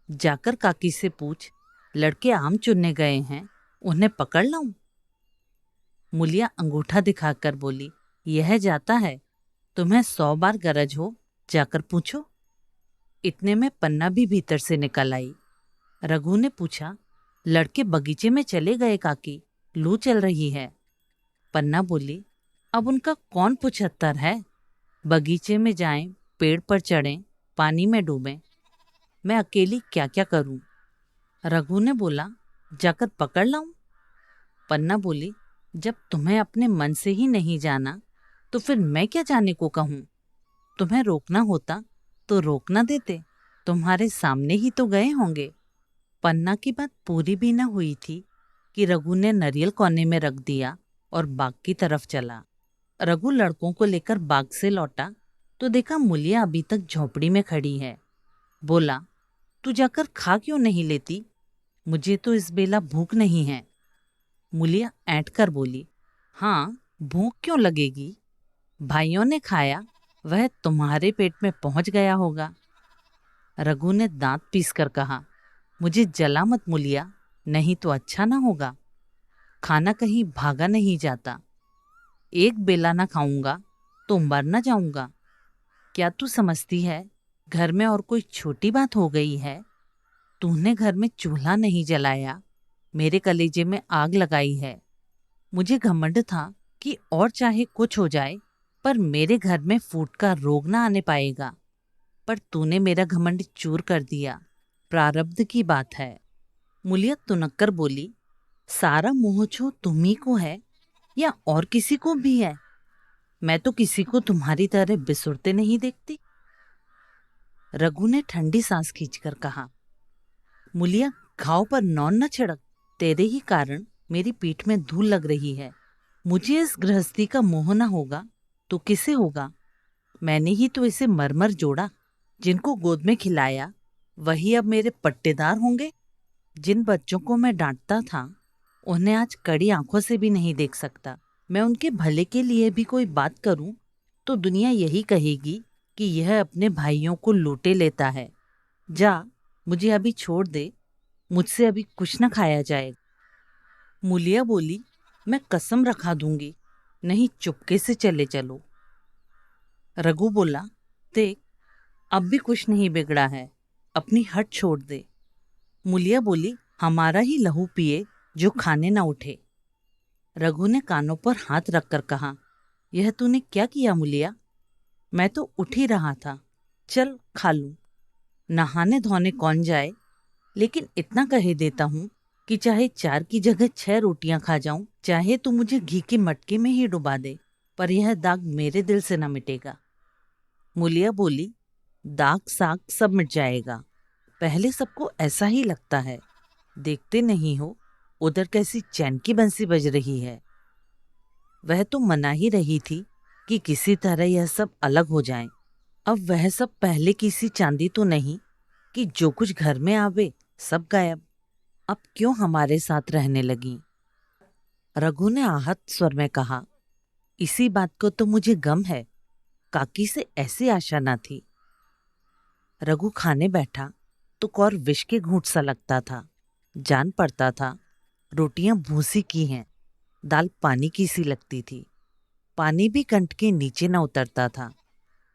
जाकर काकी से पूछ, लड़के आम चुनने गए हैं, उन्हें पकड़ लाऊं? मुलिया अंगूठा दिखाकर बोली, यह जाता है, तुम्हें 100 बार गरज हो, जाकर पूछो। इतने में पन्ना भी भीतर से निकल आई। रघु ने पूछा, लड़के बगीचे में चले गए काकी, लू चल रही है। पन्ना बोली, अब उनका कौन पुछत्तर है? बगीचे में जाएं, पेड़ पर चढ़ें, पानी में डूबें, मैं अकेली क्या क्या करूं? रघु ने बोला, जाकर पकड़ लाऊं? पन्ना बोली, जब तुम्हें अपने मन से ही नहीं जाना, तो फिर मैं क्या जाने को कहूं? तुम्हें रोकना होता तो रोक ना देते, तुम्हारे सामने ही तो गए होंगे। पन्ना की बात पूरी भी न हुई थी कि रघु ने नारियल कोने में रख दिया और बाग की तरफ चला। रघु लड़कों को लेकर बाग से लौटा तो देखा मुलिया अभी तक झोपड़ी में खड़ी है। बोला, तू जाकर खा क्यों नहीं लेती? मुझे तो इस बेला भूख नहीं है। मुलिया ऐंठ कर बोली, हाँ, भूख क्यों लगेगी? भाइयों ने खाया, वह तुम्हारे पेट में पहुंच गया होगा। रघु ने दांत पीसकर कहा, मुझे जला मत मुलिया, नहीं तो अच्छा ना होगा। खाना कहीं भागा नहीं जाता। एक बेला ना खाऊंगा तो मर ना जाऊंगा। क्या तू समझती है घर में और कोई छोटी बात हो गई है? तूने घर में चूल्हा नहीं जलाया, मेरे कलेजे में आग लगाई है। मुझे घमंड था कि और चाहे कुछ हो जाए, पर मेरे घर में फूट का रोग ना आने पाएगा। पर तूने मेरा घमंड चूर कर दिया, प्रारब्ध की बात है। मुलिया तुनक्कर बोली, सारा मोह छो तुम्ही को है या और किसी को भी है? मैं तो किसी को तुम्हारी तरह बिसुरते नहीं देखती। रघु ने ठंडी सांस खींचकर कहा, मुलिया, घाव पर नौन न छिड़क, तेरे ही कारण मेरी पीठ में धूल लग रही है। मुझे इस गृहस्थी का मोह न होगा तो किसे होगा? मैंने ही तो इसे मरमर जोड़ा। जिनको गोद में खिलाया वही अब मेरे पट्टेदार होंगे। जिन बच्चों को मैं डांटता था, उन्हें आज कड़ी आंखों से भी नहीं देख सकता। मैं उनके भले के लिए भी कोई बात करूं तो दुनिया यही कहेगी कि यह अपने भाइयों को लूटे लेता है। जा, मुझे अभी छोड़ दे, मुझसे अभी कुछ न खाया जाएगा। मुलिया बोली, मैं कसम रखा दूंगी, नहीं चुपके से चले चलो। रघु बोला, देख, अब भी कुछ नहीं बिगड़ा है, अपनी हट छोड़ दे। मुलिया बोली, हमारा ही लहू पिए जो खाने ना उठे। रघु ने कानों पर हाथ रखकर कहा, यह तूने क्या किया मुलिया? मैं तो उठ ही रहा था, चल खा लूं। नहाने धोने कौन जाए, लेकिन इतना कह देता हूं कि चाहे 4 की जगह 6 रोटियां खा जाऊं, चाहे तू मुझे घी के मटके में ही डुबा दे, पर यह दाग मेरे दिल से न मिटेगा। मुलिया बोली, दाग साग सब मिट जाएगा, पहले सबको ऐसा ही लगता है। देखते नहीं हो उधर कैसी चैन की बंसी बज रही है। वह तो मना ही रही थी कि किसी तरह यह सब अलग हो जाएं। अब वह सब पहले किसी चांदी तो नहीं कि जो कुछ घर में आवे सब गायब। अब क्यों हमारे साथ रहने लगी? रघु ने आहत स्वर में कहा, इसी बात को तो मुझे गम है, काकी से ऐसी आशा ना थी। रघु खाने बैठा तो कौर विष के घूंट सा लगता था। जान पड़ता था रोटियां भूसी की हैं। दाल पानी की सी लगती थी। पानी भी कंठ के नीचे न उतरता था।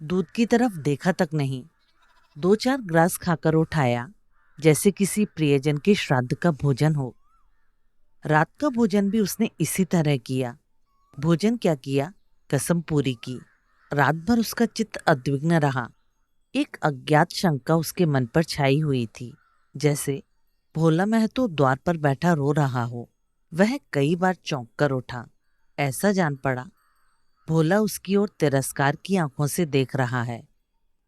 दूध की तरफ देखा तक नहीं। 2-4 ग्रास खाकर उठाया, जैसे किसी प्रियजन के श्राद्ध का भोजन हो। रात का भोजन भी उसने इसी तरह किया। भोजन क्या किया, कसम पूरी की। रात भर उसका चित्त उद्विग्न रहा। एक अज्ञात शंका उसके मन पर छाई हुई थी, जैसे भोला महतो द्वार पर बैठा रो रहा हो। वह कई बार चौंक कर उठा। ऐसा जान पड़ा, भोला उसकी ओर तिरस्कार की आंखों से देख रहा है।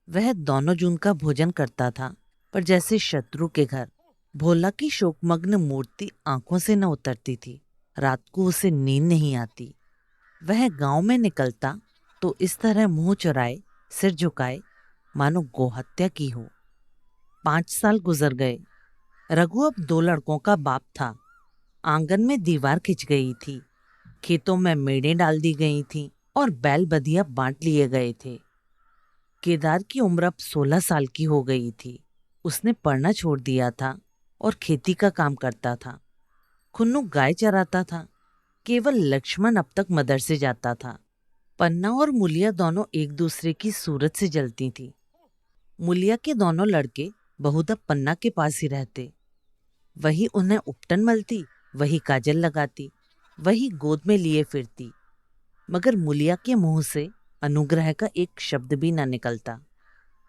वह दोनों जून का भोजन करता था, पर जैसे शत्रु के घर। भोला की शोकमग्न मूर्ति आंखों से न उतरती थी। रात को उसे नींद नहीं आती। वह गांव में निकलता तो इस तरह मुंह चुराए, सिर झुकाए, मानो गोहत्या की हो। 5 साल गुजर गए। रघु अब 2 लड़कों का बाप था। आंगन में दीवार खिंच गई थी। खेतों में मेड़ें डाल दी गई थीं और बैल बधिया बांट लिए गए थे। केदार की उम्र अब 16 साल की हो गई थी। उसने पढ़ना छोड़ दिया था और खेती का काम करता था। खुन्नू गाय चराता था। केवल लक्ष्मण अब तक मदरसे जाता था। पन्ना और मुलिया दोनों एक दूसरे की सूरत से जलती थीं। मुलिया के दोनों लड़के बहुधा पन्ना के पास ही रहते। वही उन्हें उपटन मलती, वही काजल लगाती, वही गोद में लिए फिरती। मगर मुलिया के मुंह से अनुग्रह का एक शब्द भी न निकलता।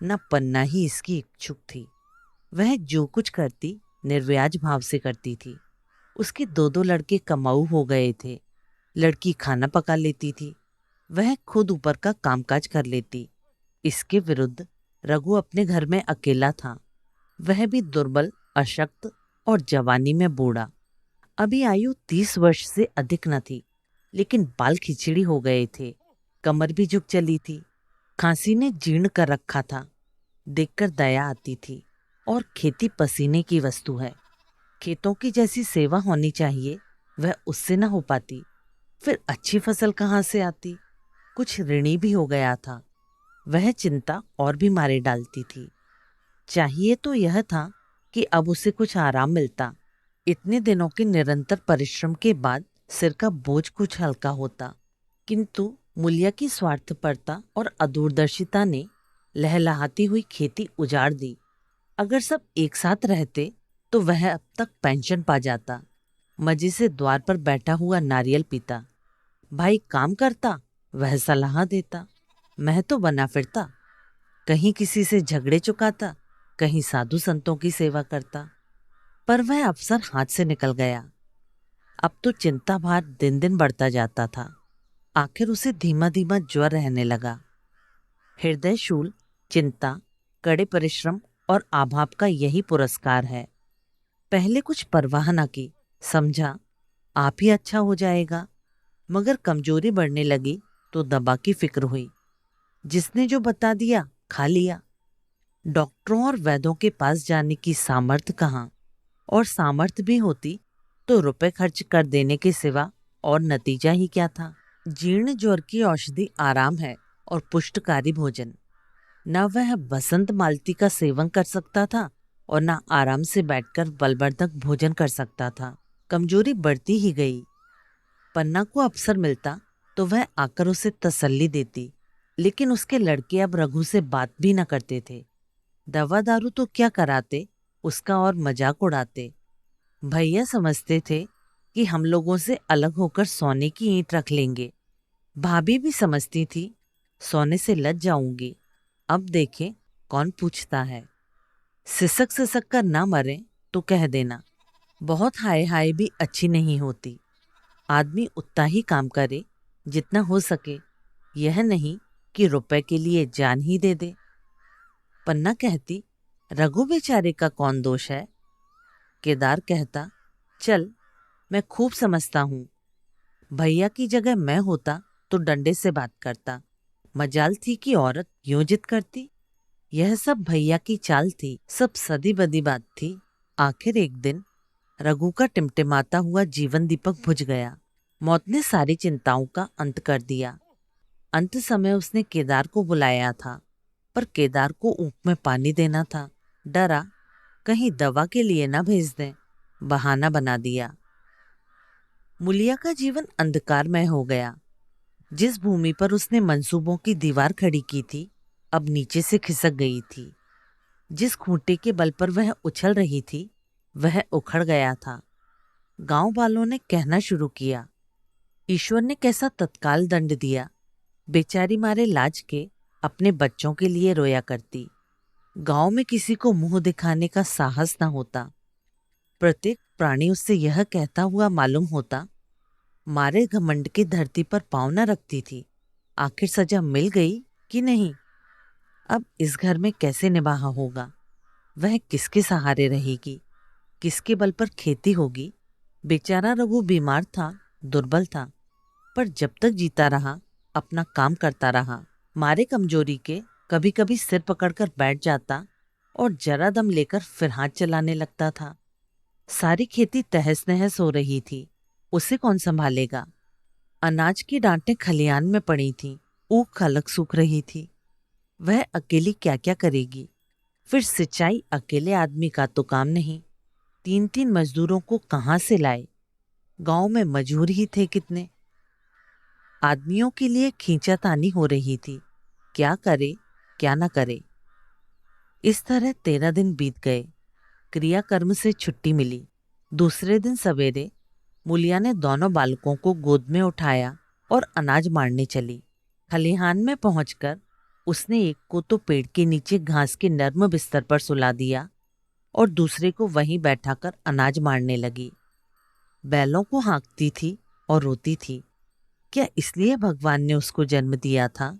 न पन्ना ही इसकी इच्छुक थी। वह जो कुछ करती निर्व्याज भाव से करती थी। उसके 2-2 लड़के कमाऊ हो गए थे। लड़की खाना पका लेती थी, वह खुद ऊपर का कामकाज कर लेती। इसके विरुद्ध रघु अपने घर में अकेला था। वह भी दुर्बल, अशक्त और जवानी में बूढ़ा। अभी आयु 30 वर्ष से अधिक न थी, लेकिन बाल खिचड़ी हो गए थे। कमर भी झुक चली थी। खांसी ने जीर्ण कर रखा था। देखकर दया आती थी। और खेती पसीने की वस्तु है। खेतों की जैसी सेवा होनी चाहिए, वह उससे न हो पाती। फिर अच्छी फसल कहाँ से आती। कुछ ऋणी भी हो गया था। वह चिंता और भी मारे डालती थी। चाहिए तो यह था कि अब उसे कुछ आराम मिलता। इतने दिनों के निरंतर परिश्रम के बाद सिर का बोझ कुछ हल्का होता। किंतु मुलिया की स्वार्थपरता और अदूरदर्शिता ने लहलहाती हुई खेती उजाड़ दी। अगर सब एक साथ रहते तो वह अब तक पेंशन पा जाता। मजे से द्वार पर बैठा हुआ नारियल पीता। भाई काम करता, वह सलाह देता। मैं तो बना फिरता, कहीं किसी से झगड़े चुकाता, कहीं साधु संतों की सेवा करता। पर वह अवसर हाथ से निकल गया। अब तो चिंता भार दिन दिन बढ़ता जाता था। आखिर उसे धीमा धीमा ज्वर रहने लगा। हृदय शूल, चिंता, कड़े परिश्रम और अभाव का यही पुरस्कार है। पहले कुछ परवाह न की, समझा आप ही अच्छा हो जाएगा। मगर कमजोरी बढ़ने लगी तो दवा की फिक्र हुई। जिसने जो बता दिया खा लिया। डॉक्टरों और वैद्यों के पास जाने की सामर्थ्य कहाँ, और सामर्थ्य भी होती तो रुपए खर्च कर देने के सिवा और नतीजा ही क्या था। जीर्ण ज्वर की औषधि आराम है और पुष्टकारी भोजन। न वह बसंत मालती का सेवन कर सकता था और न आराम से बैठकर बलवर्धक भोजन कर सकता था। कमजोरी बढ़ती ही गई। पन्ना को अवसर मिलता तो वह आकर उसे तसल्ली देती, लेकिन उसके लड़के अब रघु से बात भी न करते थे। दवा दारू तो क्या कराते, उसका और मजाक उड़ाते। भैया समझते थे कि हम लोगों से अलग होकर सोने की ईंट रख लेंगे। भाभी भी समझती थी सोने से लज जाऊंगी। अब देखें कौन पूछता है। सिसक सिसक कर ना मरे तो कह देना। बहुत हाय हाय भी अच्छी नहीं होती। आदमी उतना ही काम करे जितना हो सके, यह नहीं कि रुपए के लिए जान ही दे दे। पन्ना कहती, रघु बेचारे का कौन दोष है। केदार कहता, चल मैं खूब समझता हूँ। भैया की जगह मैं होता तो डंडे से बात करता। मजाल थी कि औरत यूं जिद करती। यह सब भैया की चाल थी, सब सदी बदी बात थी। आखिर एक दिन रघु का टिमटिमाता हुआ जीवन दीपक बुझ गया। मौत ने सारी चिंताओं का अंत कर दिया। अंत समय उसने केदार को बुलाया था, पर केदार को ऊँट में पानी देना था। डरा कहीं दवा के लिए ना भेज दें, बहाना बना दिया। मुलिया का जीवन अंधकारमय हो गया। जिस भूमि पर उसने मंसूबों की दीवार खड़ी की थी, अब नीचे से खिसक गई थी। जिस खूंटे के बल पर वह उछल रही थी, वह उखड़ गया था। गांव वालों ने कहना शुरू किया, ईश्वर ने कैसा तत्काल दंड दिया। बेचारी मारे लाज के अपने बच्चों के लिए रोया करती। गांव में किसी को मुंह दिखाने का साहस न होता। प्रत्येक प्राणी उससे यह कहता हुआ मालूम होता, मारे घमंड की धरती पर पाँव न रखती थी। आखिर सजा मिल गई कि नहीं? अब इस घर में कैसे निबाह होगा? वह किसके सहारे रहेगी? किसके बल पर खेती होगी? बेचारा रघु बीमार था, दुर्बल था, पर जब तक जीता रहा अपना काम करता रहा। मारे कमजोरी के कभी कभी सिर पकड़कर बैठ जाता और जरा दम लेकर फिर हाथ चलाने लगता था। सारी खेती तहस नहस हो रही थी, उसे कौन संभालेगा? अनाज की डांटें खलियान में पड़ी थीं, ऊख खलक सूख रही थी। वह अकेली क्या क्या करेगी? फिर सिंचाई अकेले आदमी का तो काम नहीं। 3-3 मजदूरों को कहाँ से लाए? गांव में मजूर ही थे कितने। आदमियों के लिए खींचातानी हो रही थी, क्या करे क्या न करे। इस तरह 13 दिन बीत गए। क्रियाकर्म से छुट्टी मिली। दूसरे दिन सवेरे मुलिया ने दोनों बालकों को गोद में उठाया और अनाज मारने चली। खलिहान में पहुंचकर उसने एक को तो पेड़ के नीचे घास के नर्म बिस्तर पर सुला दिया और दूसरे को वहीं बैठाकर अनाज मारने लगी। बैलों को हाँकती थी और रोती थी। क्या इसलिए भगवान ने उसको जन्म दिया था?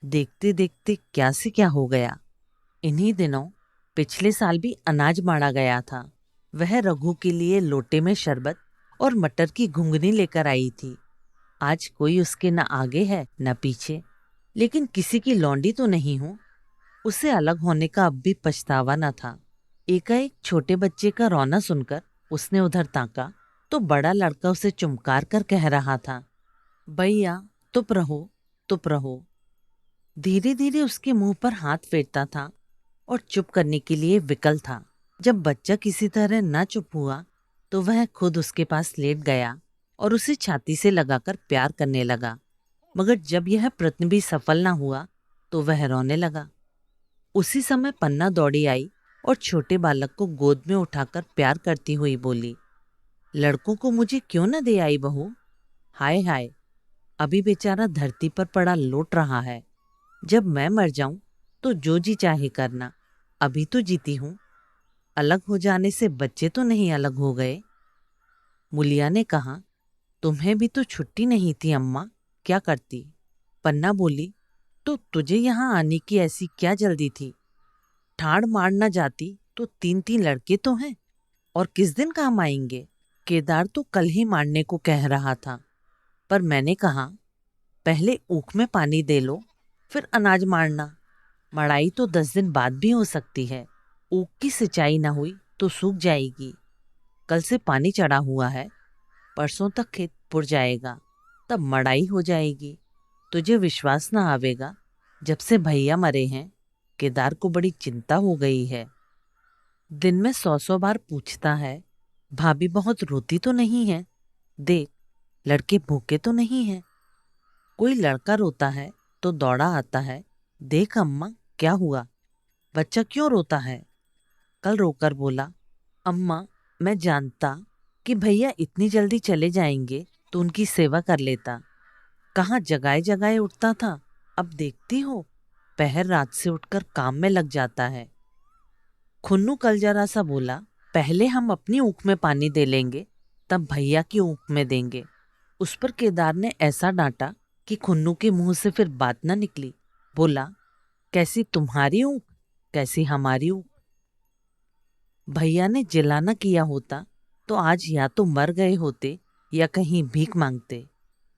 देखते देखते क्या से क्या हो गया। इन्हीं दिनों पिछले साल भी अनाज मारा गया था। वह रघु के लिए लोटे में शरबत और मटर की घुंघनी लेकर आई थी। आज कोई उसके न आगे है न पीछे, लेकिन किसी की लौंडी तो नहीं हूं। उसे अलग होने का अब भी पछतावा न था। एकाएक छोटे बच्चे का रोना सुनकर उसने उधर ताका तो बड़ा लड़का उसे चुमकार कर कह रहा था, भैया चुप रहो चुप रहो। धीरे धीरे उसके मुंह पर हाथ फेरता था और चुप करने के लिए विकल था। जब बच्चा किसी तरह न चुप हुआ तो वह खुद उसके पास लेट गया और उसे छाती से लगाकर प्यार करने लगा। मगर जब यह प्रयत्न भी सफल न हुआ तो वह रोने लगा। उसी समय पन्ना दौड़ी आई और छोटे बालक को गोद में उठाकर प्यार करती हुई बोली, लड़कों को मुझे क्यों न दे आई बहू? हाय हाय, अभी बेचारा धरती पर पड़ा लोट रहा है। जब मैं मर जाऊं तो जो जी चाहे करना, अभी तो जीती हूं। अलग हो जाने से बच्चे तो नहीं अलग हो गए। मुलिया ने कहा, तुम्हें भी तो छुट्टी नहीं थी अम्मा, क्या करती? पन्ना बोली, तो तुझे यहाँ आने की ऐसी क्या जल्दी थी? ठाड़ मार न जाती तो 3-3 लड़के तो हैं और किस दिन काम आएंगे? केदार तो कल ही मारने को कह रहा था, पर मैंने कहा पहले ऊख में पानी दे लो फिर अनाज मारना। मड़ाई तो 10 दिन बाद भी हो सकती है। ऊख की सिंचाई ना हुई तो सूख जाएगी। कल से पानी चढ़ा हुआ है, परसों तक खेत पुर जाएगा, तब मड़ाई हो जाएगी। तुझे विश्वास ना आवेगा, जब से भैया मरे हैं केदार को बड़ी चिंता हो गई है। दिन में 100-100 बार पूछता है, भाभी बहुत रोती तो नहीं है? देख, लड़के भूखे तो नहीं हैं। कोई लड़का रोता है तो दौड़ा आता है, देख अम्मा क्या हुआ, बच्चा क्यों रोता है? कल रोकर बोला, अम्मा मैं जानता कि भैया इतनी जल्दी चले जाएंगे तो उनकी सेवा कर लेता। कहाँ जगाए जगाए उठता था, अब देखती हो पहर रात से उठकर काम में लग जाता है। खुन्नू कल जरा सा बोला, पहले हम अपनी ऊख में पानी दे लेंगे, तब भैया की ऊख में देंगे। उस पर केदार ने ऐसा डांटा कि खुन्नू के मुंह से फिर बात न निकली। बोला, कैसी तुम्हारी ऊख, कैसी हमारी ऊख। भैया ने जिला न किया होता तो आज या तो मर गए होते या कहीं भीख मांगते।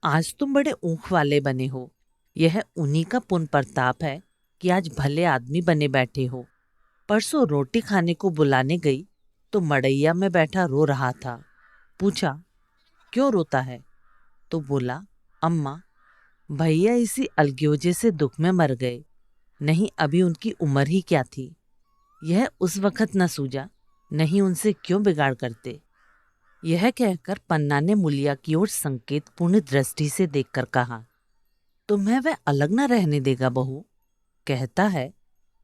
आज तुम बड़े ऊख वाले बने हो। यह उन्हीं का पुण्य प्रताप है कि आज भले आदमी बने बैठे हो। परसों रोटी खाने को बुलाने गई तो मड़ैया में बैठा रो रहा था। पूछा, क्यों रोता है? तो बोला, अम्मा भैया इसी अलग्योजे से दुख में मर गए, नहीं अभी उनकी उम्र ही क्या थी। यह उस वक्त न सूझा, नहीं उनसे क्यों बिगाड़ करते। यह कहकर पन्ना ने मुलिया की ओर संकेतपूर्ण दृष्टि से देखकर कहा, तुम्हें वह अलग न रहने देगा बहू। कहता है,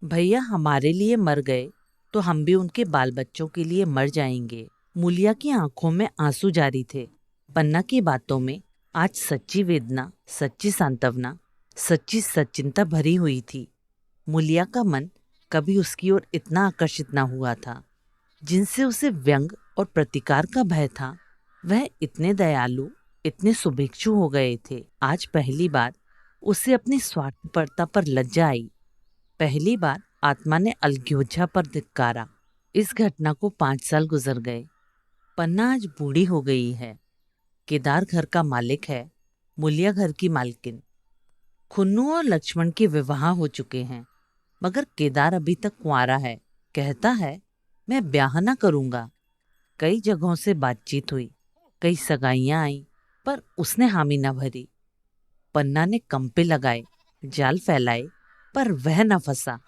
भैया हमारे लिए मर गए तो हम भी उनके बाल बच्चों के लिए मर जाएंगे। मुलिया की आंखों में आंसू जारी थे। पन्ना की बातों में आज सच्ची वेदना, सच्ची सांत्वना, सच्ची सचिंता भरी हुई थी। मुलिया का मन कभी उसकी ओर इतना आकर्षित न हुआ था। जिनसे उसे व्यंग और प्रतिकार का भय था, वह इतने दयालु, इतने सुभिक्षु हो गए थे। आज पहली बार उसे अपनी स्वार्थपरता पर लज्जा आई। पहली बार आत्मा ने अलग्योझा पर धिक्कारा। इस घटना को 5 साल गुजर गए। पन्ना आज बूढ़ी हो गई है। केदार घर का मालिक है, मुलिया घर की मालकिन। खुन्नू और लक्ष्मण के विवाह हो चुके हैं, मगर केदार अभी तक कुंवारा है। कहता है, मैं ब्याह न करूंगा। कई जगहों से बातचीत हुई, कई सगाइयां आई, पर उसने हामी न भरी। पन्ना ने कंपे लगाए, जाल फैलाए, पर वह न फंसा।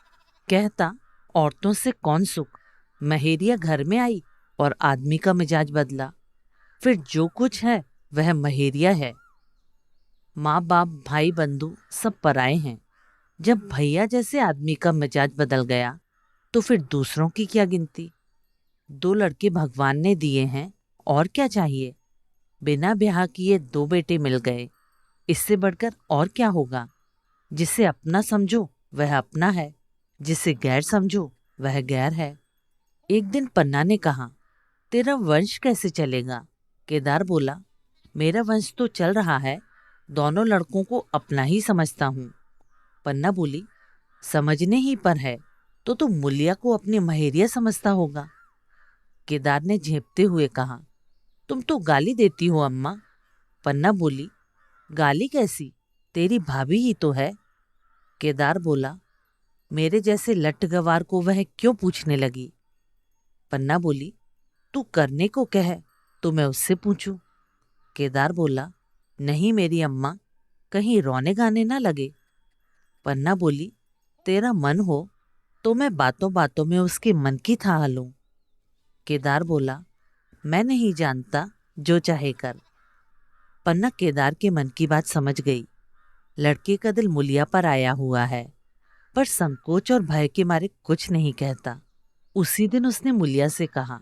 कहता, औरतों से कौन सुख। महेरिया घर में आई और आदमी का मिजाज बदला। फिर जो कुछ है वह महेरिया है। माँ बाप, भाई बंधु सब पराए हैं। जब भैया जैसे आदमी का मिजाज बदल गया तो फिर दूसरों की क्या गिनती। 2 लड़के भगवान ने दिए हैं, और क्या चाहिए। बिना ब्याह किए 2 बेटे मिल गए, इससे बढ़कर और क्या होगा। जिसे अपना समझो वह अपना है, जिसे गैर समझो वह गैर है। एक दिन पन्ना ने कहा, तेरा वंश कैसे चलेगा। केदार बोला, मेरा वंश तो चल रहा है, दोनों लड़कों को अपना ही समझता हूँ। पन्ना बोली, समझने ही पर है तो तू मुलिया को अपनी महेरिया समझता होगा। केदार ने झेपते हुए कहा, तुम तो गाली देती हो अम्मा। पन्ना बोली, गाली कैसी, तेरी भाभी ही तो है। केदार बोला, मेरे जैसे लट्ठगवार को वह क्यों पूछने लगी। पन्ना बोली, तू करने को कह तो मैं उससे पूछूं। केदार बोला, नहीं मेरी अम्मा, कहीं रोने गाने ना लगे। पन्ना बोली, तेरा मन हो तो मैं बातों बातों में उसके मन की थाह लूं। केदार बोला, मैं नहीं जानता, जो चाहे कर। पन्ना केदार के मन की बात समझ गई। लड़के का दिल मुलिया पर आया हुआ है, पर संकोच और भय के मारे कुछ नहीं कहता। उसी दिन उसने मुलिया से कहा,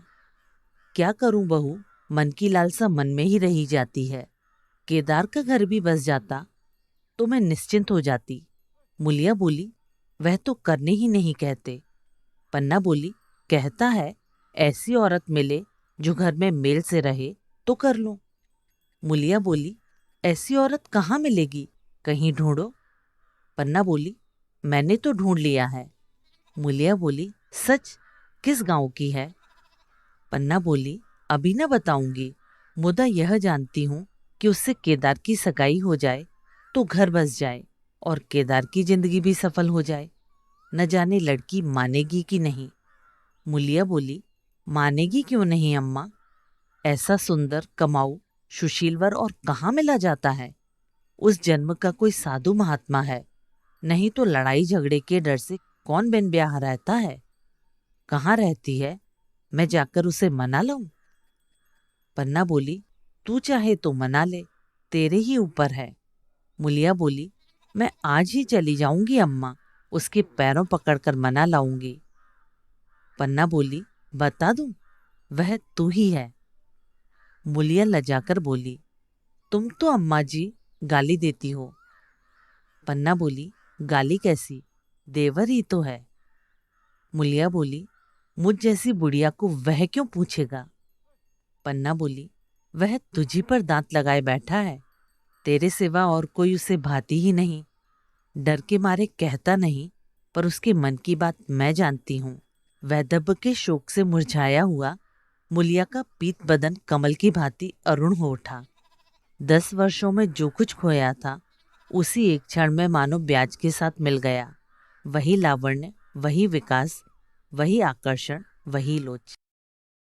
क्या करूं बहू, मन की लालसा मन में ही रही जाती है। केदार का घर भी बस जाता तो मैं निश्चिंत हो जाती। मुलिया बोली, वह तो करने ही नहीं कहते। पन्ना बोली, कहता है, ऐसी औरत मिले जो घर में मेल से रहे तो कर लूं। मुलिया बोली, ऐसी औरत कहाँ मिलेगी, कहीं ढूंढो। पन्ना बोली, मैंने तो ढूंढ लिया है। मुलिया बोली, सच, किस गांव की है। पन्ना बोली, अभी न बताऊंगी, मुदा यह जानती हूं कि उससे केदार की सगाई हो जाए तो घर बस जाए और केदार की जिंदगी भी सफल हो जाए। न जाने लड़की मानेगी कि नहीं। मुलिया बोली, मानेगी क्यों नहीं अम्मा, ऐसा सुंदर, कमाऊ, सुशीलवर और कहाँ मिला जाता है। उस जन्म का कोई साधु महात्मा है, नहीं तो लड़ाई झगड़े के डर से कौन बिन ब्याह रहता है। कहाँ रहती है, मैं जाकर उसे मना लाऊं। पन्ना बोली, तू चाहे तो मना ले, तेरे ही ऊपर है। मुलिया बोली, मैं आज ही चली जाऊंगी अम्मा, उसके पैरों पकड़कर मना लाऊंगी। पन्ना बोली, बता दूं, वह तू ही है। मुलिया लजाकर बोली, तुम तो अम्मा जी गाली देती हो। पन्ना बोली, गाली कैसी, देवर ही तो है। मुलिया बोली, मुझ जैसी बुढ़िया को वह क्यों पूछेगा। पन्ना बोली, वह तुझी पर दांत लगाए बैठा है, तेरे सिवा और कोई उसे भाती ही नहीं। डर के मारे कहता नहीं, पर उसके मन की बात मैं जानती हूँ। वैदव्य के शोक से मुरझाया हुआ मुलिया का पीत बदन कमल की भांति अरुण हो उठा। 10 वर्षों में जो कुछ खोया था, उसी एक क्षण में मानो ब्याज के साथ मिल गया। वही लावण्य, वही विकास, वही आकर्षण, वही लोच।